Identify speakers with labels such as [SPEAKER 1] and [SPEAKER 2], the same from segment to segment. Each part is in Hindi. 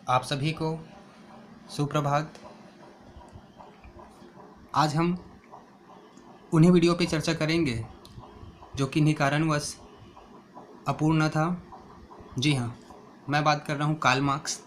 [SPEAKER 1] आप सभी को सुप्रभात। आज हम उन्हीं वीडियो पे चर्चा करेंगे जो किन्हीं कारणवश अपूर्ण था। जी हाँ, मैं बात कर रहा हूँ कार्ल मार्क्स।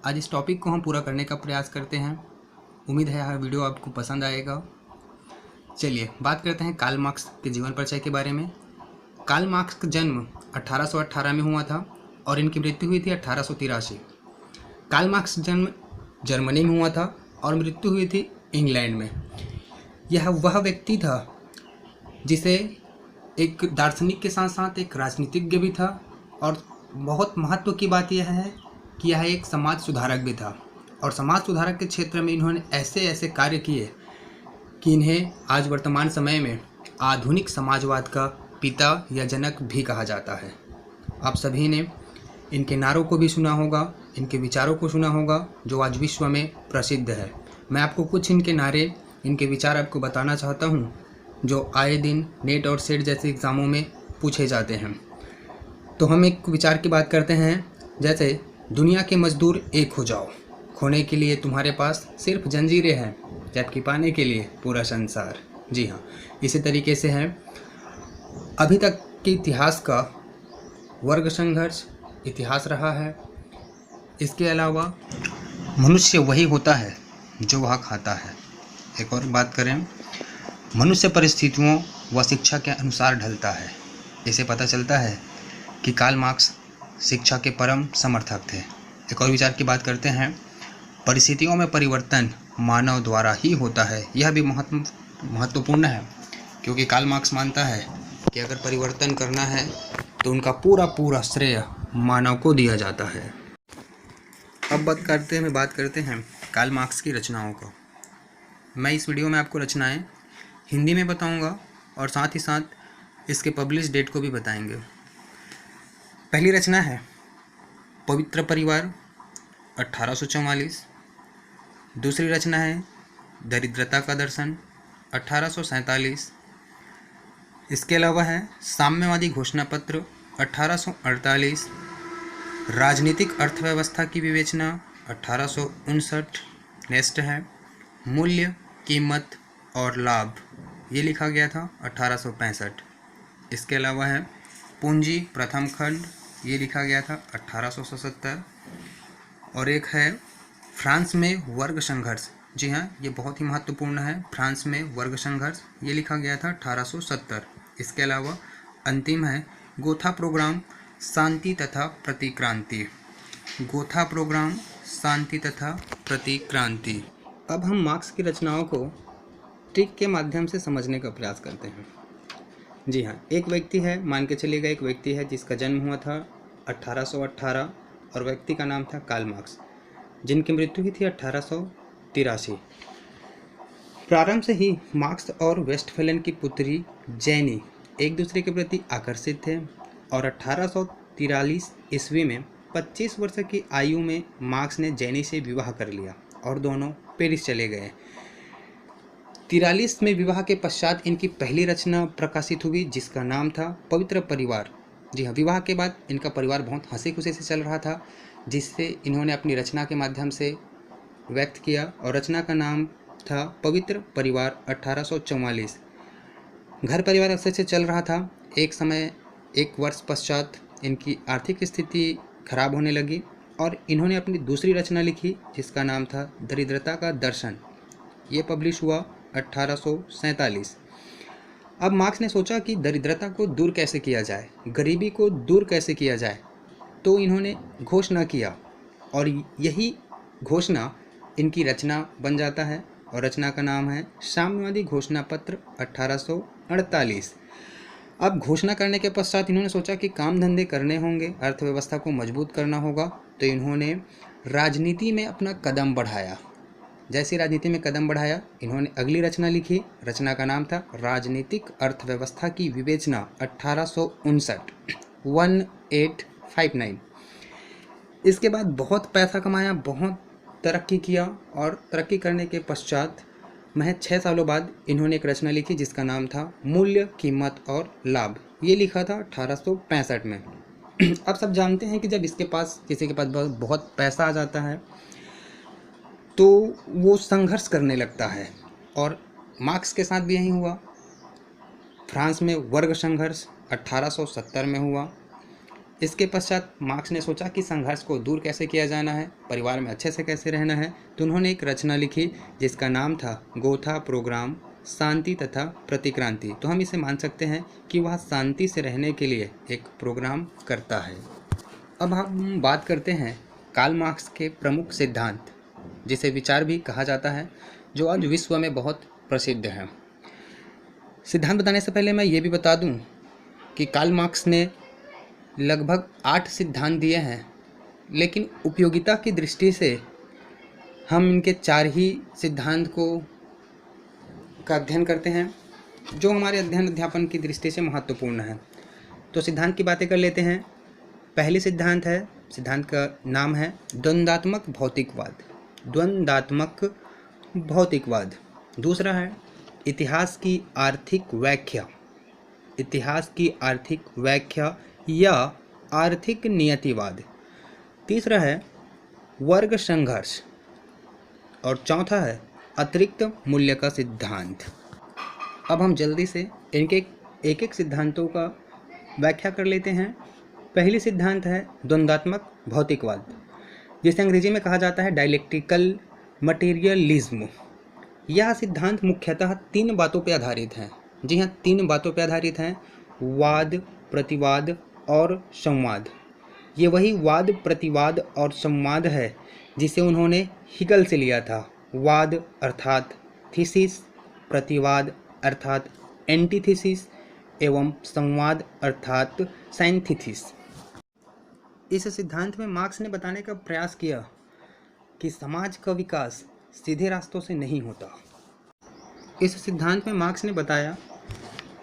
[SPEAKER 1] आज इस टॉपिक को हम पूरा करने का प्रयास करते हैं। उम्मीद है यह वीडियो आपको पसंद आएगा। चलिए बात करते हैं कार्ल मार्क्स के जीवन परिचय के बारे में। कार्ल मार्क्स का जन्म 1818 में हुआ था और इनकी मृत्यु हुई थी 1883। कार्ल मार्क्स जन्म जर्मनी में हुआ था और मृत्यु हुई थी इंग्लैंड में। यह वह व्यक्ति था जिसे एक दार्शनिक के साथ साथ एक राजनीतिज्ञ भी था, और बहुत महत्व की बात यह है कि यह एक समाज सुधारक भी था। और समाज सुधारक के क्षेत्र में इन्होंने ऐसे ऐसे कार्य किए कि इन्हें आज वर्तमान समय में आधुनिक समाजवाद का पिता या जनक भी कहा जाता है। आप सभी ने इनके नारों को भी सुना होगा, इनके विचारों को सुना होगा, जो आज विश्व में प्रसिद्ध है। मैं आपको कुछ इनके नारे, इनके विचार आपको बताना चाहता हूँ, जो आए दिन नेट और सेट जैसे एग्ज़ामों में पूछे जाते हैं। तो हम एक विचार की बात करते हैं, जैसे दुनिया के मजदूर एक हो जाओ, खोने के लिए तुम्हारे पास सिर्फ जंजीरें हैं, जबकि पाने के लिए पूरा संसार। जी हाँ, इसी तरीके से है अभी तक के इतिहास का वर्ग संघर्ष इतिहास रहा है। इसके अलावा मनुष्य वही होता है जो वह खाता है। एक और बात करें, मनुष्य परिस्थितियों व शिक्षा के अनुसार ढलता है। इसे पता चलता है कि कार्ल मार्क्स शिक्षा के परम समर्थक थे। एक और विचार की बात करते हैं, परिस्थितियों में परिवर्तन मानव द्वारा ही होता है। यह भी महत्वपूर्ण है, क्योंकि कार्ल मार्क्स मानता है कि अगर परिवर्तन करना है तो उनका पूरा श्रेय मानव को दिया जाता है। अब बात करते हैं कार्ल मार्क्स की रचनाओं का। मैं इस वीडियो में आपको रचनाएं हिंदी में बताऊंगा और साथ ही साथ इसके पब्लिश डेट को भी बताएंगे। पहली रचना है पवित्र परिवार 1844। दूसरी रचना है दरिद्रता का दर्शन 1847। इसके अलावा है साम्यवादी घोषणा पत्र 1848। राजनीतिक अर्थव्यवस्था की विवेचना 1859। नेक्स्ट है मूल्य, कीमत और लाभ, ये लिखा गया था 1865। इसके अलावा है पूंजी प्रथम खंड, ये लिखा गया था 1877। और एक है फ्रांस में वर्ग संघर्ष। जी हाँ, ये बहुत ही महत्वपूर्ण है। फ्रांस में वर्ग संघर्ष, ये लिखा गया था 1870। इसके अलावा अंतिम है गोथा प्रोग्राम शांति तथा प्रतिक्रांति। गोथा प्रोग्राम शांति तथा प्रतिक्रांति। अब हम मार्क्स की रचनाओं को ट्रिक के माध्यम से समझने का प्रयास करते हैं। जी हाँ, एक व्यक्ति है, मान के चलिएगा एक व्यक्ति है जिसका जन्म हुआ था 1818 और व्यक्ति का नाम था कार्ल मार्क्स, जिनकी मृत्यु हुई थी 1883। प्रारंभ से ही मार्क्स और वेस्टफैलन की पुत्री जेनी एक दूसरे के प्रति आकर्षित थे और 1843 ईस्वी में 25 वर्ष की आयु में मार्क्स ने जेनी से विवाह कर लिया और दोनों पेरिस चले गए। 43 में विवाह के पश्चात इनकी पहली रचना प्रकाशित हुई, जिसका नाम था पवित्र परिवार। जी हाँ, विवाह के बाद इनका परिवार बहुत हंसी खुशी से चल रहा था, जिससे इन्होंने अपनी रचना के माध्यम से व्यक्त किया, और रचना का नाम था पवित्र परिवार 1844। घर परिवार अच्छे से चल रहा था। एक वर्ष पश्चात इनकी आर्थिक स्थिति खराब होने लगी और इन्होंने अपनी दूसरी रचना लिखी, जिसका नाम था दरिद्रता का दर्शन। ये पब्लिश हुआ 1847। अब मार्क्स ने सोचा कि दरिद्रता को दूर कैसे किया जाए, गरीबी को दूर कैसे किया जाए, तो इन्होंने घोषणा किया और यही घोषणा इनकी रचना बन जाता है, और रचना का नाम है साम्यवादी घोषणा पत्र 1848। अब घोषणा करने के पश्चात इन्होंने सोचा कि काम धंधे करने होंगे, अर्थव्यवस्था को मजबूत करना होगा, तो इन्होंने राजनीति में अपना कदम बढ़ाया। जैसे राजनीति में कदम बढ़ाया, इन्होंने अगली रचना लिखी। रचना का नाम था राजनीतिक अर्थव्यवस्था की विवेचना 1859 1859। इसके बाद बहुत पैसा कमाया, बहुत तरक्की किया, और तरक्की करने के पश्चात महज 6 सालों बाद इन्होंने एक रचना लिखी, जिसका नाम था मूल्य, कीमत और लाभ। ये लिखा था 1865 में। अब सब जानते हैं कि जब किसी के पास बहुत पैसा आ जाता है तो वो संघर्ष करने लगता है, और मार्क्स के साथ भी यही हुआ। फ्रांस में वर्ग संघर्ष 1870 में हुआ। इसके पश्चात मार्क्स ने सोचा कि संघर्ष को दूर कैसे किया जाना है, परिवार में अच्छे से कैसे रहना है, तो उन्होंने एक रचना लिखी जिसका नाम था गोथा प्रोग्राम, शांति तथा प्रतिक्रांति। तो हम इसे मान सकते हैं कि वह शांति से रहने के लिए एक प्रोग्राम करता है। अब हम बात करते हैं कार्ल मार्क्स के प्रमुख सिद्धांत, जिसे विचार भी कहा जाता है, जो आज विश्व में बहुत प्रसिद्ध है। सिद्धांत बताने से पहले मैं ये भी बता दूं कि कार्ल मार्क्स ने लगभग 8 सिद्धांत दिए हैं, लेकिन उपयोगिता की दृष्टि से हम इनके 4 ही सिद्धांत का अध्ययन करते हैं, जो हमारे अध्ययन अध्यापन की दृष्टि से महत्वपूर्ण है। तो सिद्धांत की बातें कर लेते हैं। पहली सिद्धांत का नाम है द्वंद्वात्मक भौतिकवाद। दूसरा है इतिहास की आर्थिक व्याख्या या आर्थिक नियतिवाद। तीसरा है वर्ग संघर्ष, और चौथा है अतिरिक्त मूल्य का सिद्धांत। अब हम जल्दी से इनके एक एक सिद्धांतों का व्याख्या कर लेते हैं। पहली सिद्धांत है द्वंद्वात्मक भौतिकवाद, जिसे अंग्रेजी में कहा जाता है डायलेक्ट्रिकल मटेरियलिज्म। यह सिद्धांत मुख्यतः 3 बातों पर आधारित है। जी हाँ, 3 बातों पर आधारित है: वाद, प्रतिवाद और संवाद। ये वही वाद, प्रतिवाद और संवाद है जिसे उन्होंने हिगल से लिया था। वाद अर्थात थीसिस, प्रतिवाद अर्थात एंटीथीसिस एवं संवाद अर्थात साइंथिसिस। इस सिद्धांत में मार्क्स ने बताने का प्रयास किया कि समाज का विकास सीधे रास्तों से नहीं होता। इस सिद्धांत में मार्क्स ने बताया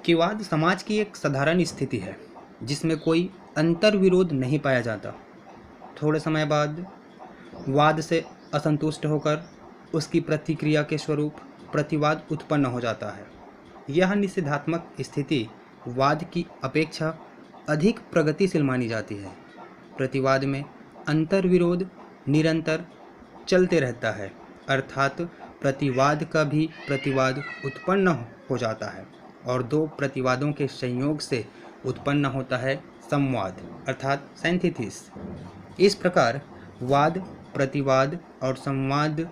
[SPEAKER 1] कि वाद समाज की एक साधारण स्थिति है जिसमें कोई अंतर विरोध नहीं पाया जाता। थोड़े समय बाद वाद से असंतुष्ट होकर उसकी प्रतिक्रिया के स्वरूप प्रतिवाद उत्पन्न हो जाता है। यह निषेधात्मक स्थिति वाद की अपेक्षा अधिक प्रगतिशील मानी जाती है। प्रतिवाद में अंतर विरोध निरंतर चलते रहता है, अर्थात प्रतिवाद का भी प्रतिवाद उत्पन्न हो जाता है, और 2 प्रतिवादों के संयोग से उत्पन्न होता है संवाद अर्थात सिंथेसिस। इस प्रकार वाद, प्रतिवाद और संवाद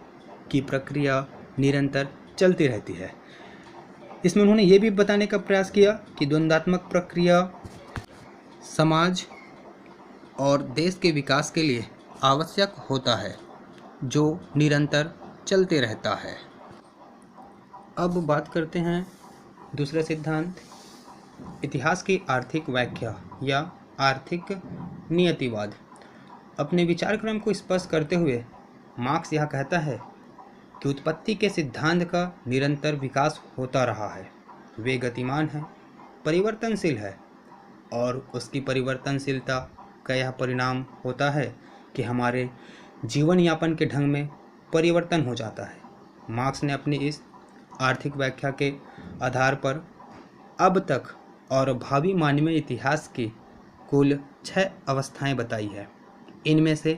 [SPEAKER 1] की प्रक्रिया निरंतर चलती रहती है। इसमें उन्होंने ये भी बताने का प्रयास किया कि द्वंद्वात्मक प्रक्रिया समाज और देश के विकास के लिए आवश्यक होता है, जो निरंतर चलते रहता है। अब बात करते हैं दूसरा सिद्धांत, इतिहास की आर्थिक व्याख्या या आर्थिक नियतिवाद। अपने विचार क्रम को स्पष्ट करते हुए मार्क्स यह कहता है कि उत्पत्ति के सिद्धांत का निरंतर विकास होता रहा है। वे गतिमान है, परिवर्तनशील है, और उसकी परिवर्तनशीलता का यह परिणाम होता है कि हमारे जीवन यापन के ढंग में परिवर्तन हो जाता है। मार्क्स ने अपनी इस आर्थिक व्याख्या के आधार पर अब तक और भावी मानवीय इतिहास की कुल 6 अवस्थाएं बताई है। इनमें से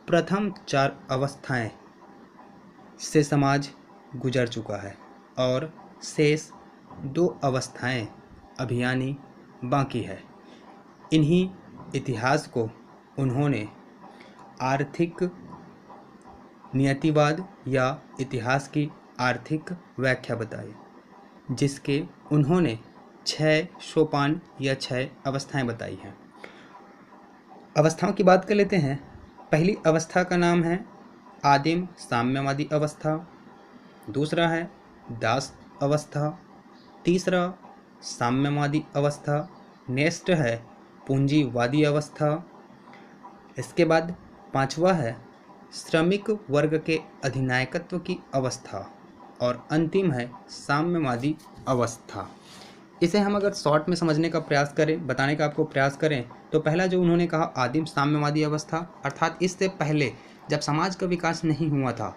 [SPEAKER 1] प्रथम 4 अवस्थाएं से समाज गुजर चुका है और शेष 2 अवस्थाएं अभियानी बाकी है। इन्हीं इतिहास को उन्होंने आर्थिक नियतिवाद या इतिहास की आर्थिक व्याख्या बताई, जिसके उन्होंने 6 सोपान या 6 अवस्थाएं बताई हैं। अवस्थाओं की बात कर लेते हैं। पहली अवस्था का नाम है आदिम साम्यवादी अवस्था, दूसरा है दास अवस्था, तीसरा साम्यवादी अवस्था, नेक्स्ट है पूंजीवादी अवस्था, इसके बाद 5वां है श्रमिक वर्ग के अधिनायकत्व की अवस्था, और अंतिम है साम्यवादी अवस्था। इसे हम अगर शॉर्ट में समझने का प्रयास करें, बताने का आपको प्रयास करें, तो पहला जो उन्होंने कहा आदिम साम्यवादी अवस्था, अर्थात इससे पहले जब समाज का विकास नहीं हुआ था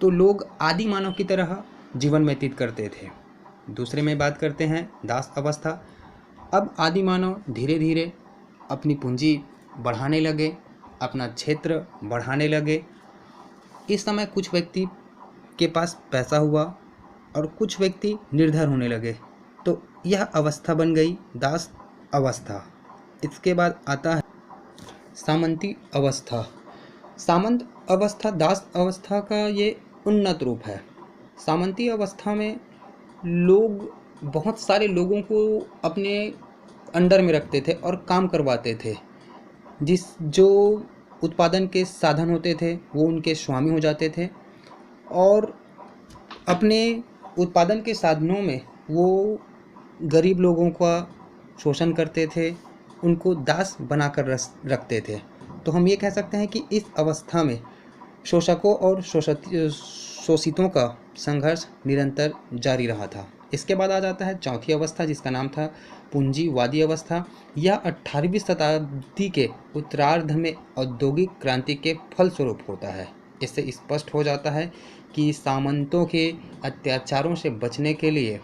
[SPEAKER 1] तो लोग आदि मानव की तरह जीवन व्यतीत करते थे। दूसरे में बात करते हैं दास अवस्था। अब आदि मानव धीरे धीरे अपनी पूंजी बढ़ाने लगे, अपना क्षेत्र बढ़ाने लगे। इस समय कुछ व्यक्ति के पास पैसा हुआ और कुछ व्यक्ति निर्धर होने लगे, तो यह अवस्था बन गई दास अवस्था। इसके बाद आता है सामंती अवस्था। सामंत अवस्था दास अवस्था का ये उन्नत रूप है। सामंती अवस्था में लोग बहुत सारे लोगों को अपने अंडर में रखते थे और काम करवाते थे। जो उत्पादन के साधन होते थे वो उनके स्वामी हो जाते थे और अपने उत्पादन के साधनों में वो गरीब लोगों का शोषण करते थे, उनको दास बनाकर रखते थे। तो हम ये कह सकते हैं कि इस अवस्था में शोषकों और शोषितों का संघर्ष निरंतर जारी रहा था। इसके बाद आ जाता है चौथी अवस्था, जिसका नाम था पूंजीवादी अवस्था। यह 18वीं शताब्दी के उत्तरार्ध में औद्योगिक क्रांति के फलस्वरूप होता है। इससे स्पष्ट हो जाता है कि सामंतों के अत्याचारों से बचने के लिए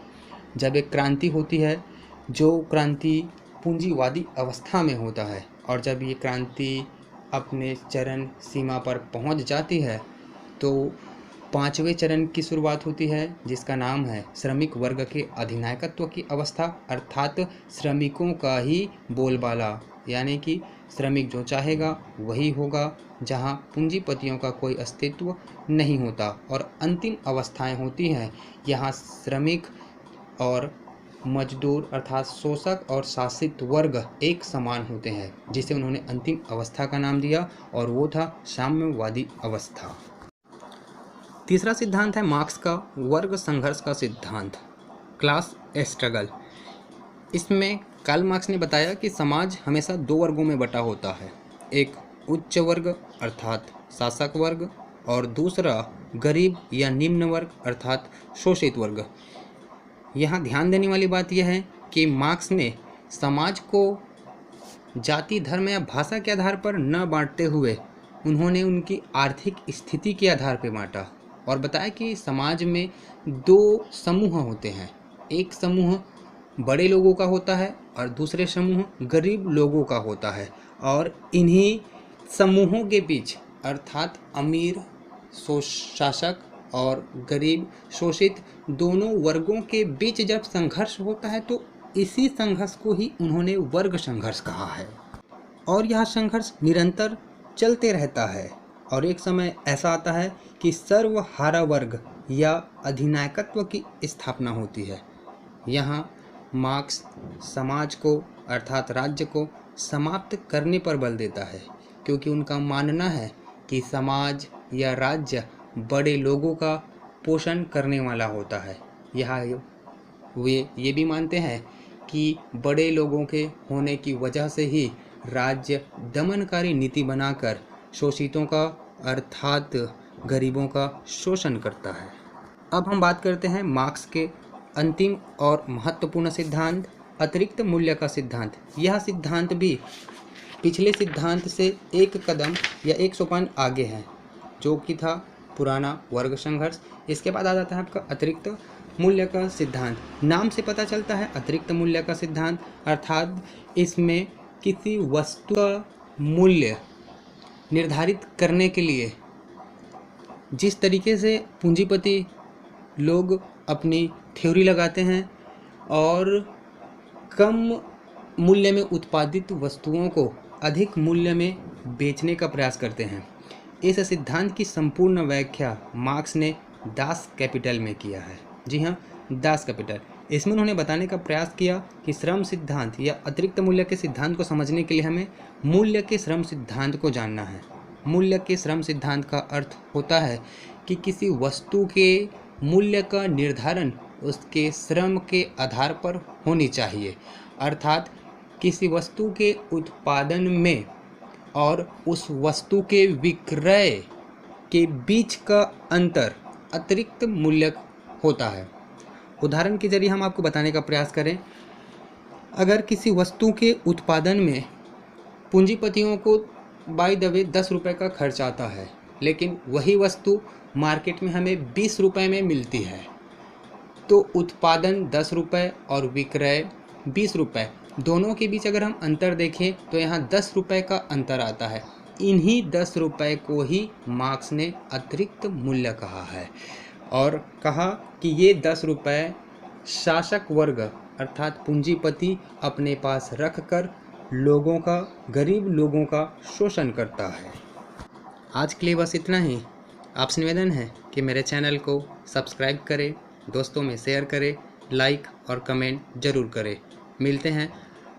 [SPEAKER 1] जब एक क्रांति होती है, जो क्रांति पूंजीवादी अवस्था में होता है, और जब ये क्रांति अपने चरम सीमा पर पहुंच जाती है तो 5वें चरण की शुरुआत होती है, जिसका नाम है श्रमिक वर्ग के अधिनायकत्व की अवस्था, अर्थात श्रमिकों का ही बोलबाला, यानी कि श्रमिक जो चाहेगा वही होगा, जहां पूंजीपतियों का कोई अस्तित्व नहीं होता। और अंतिम अवस्थाएं होती हैं, यहां श्रमिक और मजदूर अर्थात शोषक और शासित वर्ग एक समान होते हैं, जिसे उन्होंने अंतिम अवस्था का नाम दिया और वो था साम्यवादी अवस्था। तीसरा सिद्धांत है मार्क्स का वर्ग संघर्ष का सिद्धांत, क्लास स्ट्रगल। इसमें कार्ल मार्क्स ने बताया कि समाज हमेशा दो वर्गों में बटा होता है, एक उच्च वर्ग अर्थात शासक वर्ग और दूसरा गरीब या निम्न वर्ग अर्थात शोषित वर्ग। यहाँ ध्यान देने वाली बात यह है कि मार्क्स ने समाज को जाति, धर्म या भाषा के आधार पर न बांटते हुए उन्होंने उनकी आर्थिक स्थिति के आधार पर बांटा और बताया कि समाज में दो समूह होते हैं, एक समूह बड़े लोगों का होता है और दूसरे समूह गरीब लोगों का होता है। और इन्हीं समूहों के बीच अर्थात अमीर शासक और गरीब शोषित दोनों वर्गों के बीच जब संघर्ष होता है तो इसी संघर्ष को ही उन्होंने वर्ग संघर्ष कहा है। और यह संघर्ष निरंतर चलते रहता है और एक समय ऐसा आता है कि सर्वहारा वर्ग या अधिनायकत्व की स्थापना होती है। यहाँ मार्क्स समाज को अर्थात राज्य को समाप्त करने पर बल देता है, क्योंकि उनका मानना है कि समाज या राज्य बड़े लोगों का पोषण करने वाला होता है। यहाँ वे ये भी मानते हैं कि बड़े लोगों के होने की वजह से ही राज्य दमनकारी नीति बनाकर शोषितों का अर्थात गरीबों का शोषण करता है। अब हम बात करते हैं मार्क्स के अंतिम और महत्वपूर्ण सिद्धांत, अतिरिक्त मूल्य का सिद्धांत। यह सिद्धांत भी पिछले सिद्धांत से एक कदम या एक सोपान आगे है, जो कि था पुराना वर्ग संघर्ष। इसके बाद आ जाता है आपका अतिरिक्त मूल्य का सिद्धांत। नाम से पता चलता है अतिरिक्त मूल्य का सिद्धांत, अर्थात इसमें किसी वस्तु का मूल्य निर्धारित करने के लिए जिस तरीके से पूंजीपति लोग अपनी थ्योरी लगाते हैं और कम मूल्य में उत्पादित वस्तुओं को अधिक मूल्य में बेचने का प्रयास करते हैं, इस सिद्धांत की संपूर्ण व्याख्या मार्क्स ने दास कैपिटल में किया है। जी हाँ, दास कैपिटल। इसमें उन्होंने बताने का प्रयास किया कि श्रम सिद्धांत या अतिरिक्त मूल्य के सिद्धांत को समझने के लिए हमें मूल्य के श्रम सिद्धांत को जानना है। मूल्य के श्रम सिद्धांत का अर्थ होता है कि किसी वस्तु के मूल्य का निर्धारण उसके श्रम के आधार पर होनी चाहिए, अर्थात किसी वस्तु के उत्पादन में और उस वस्तु के विक्रय के बीच का अंतर अतिरिक्त मूल्य होता है। उदाहरण के जरिए हम आपको बताने का प्रयास करें, अगर किसी वस्तु के उत्पादन में पूंजीपतियों को बाय द वे 10 रुपये का खर्च आता है, लेकिन वही वस्तु मार्केट में हमें 20 रुपये में मिलती है, तो उत्पादन 10 रुपये और विक्रय 20 रुपये, दोनों के बीच अगर हम अंतर देखें तो यहाँ 10 रुपये का अंतर आता है। इन्हीं 10 रुपये को ही मार्क्स ने अतिरिक्त मूल्य कहा है और कहा कि ये 10 रुपये शासक वर्ग अर्थात पूंजीपति अपने पास रखकर लोगों का, गरीब लोगों का शोषण करता है। आज के लिए बस इतना ही। आपसे निवेदन है कि मेरे चैनल को सब्सक्राइब करें, दोस्तों में शेयर करें, लाइक और कमेंट ज़रूर करें। मिलते हैं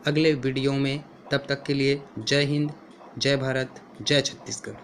[SPEAKER 1] अगले वीडियो में, तब तक के लिए जय हिंद, जय भारत, जय छत्तीसगढ़।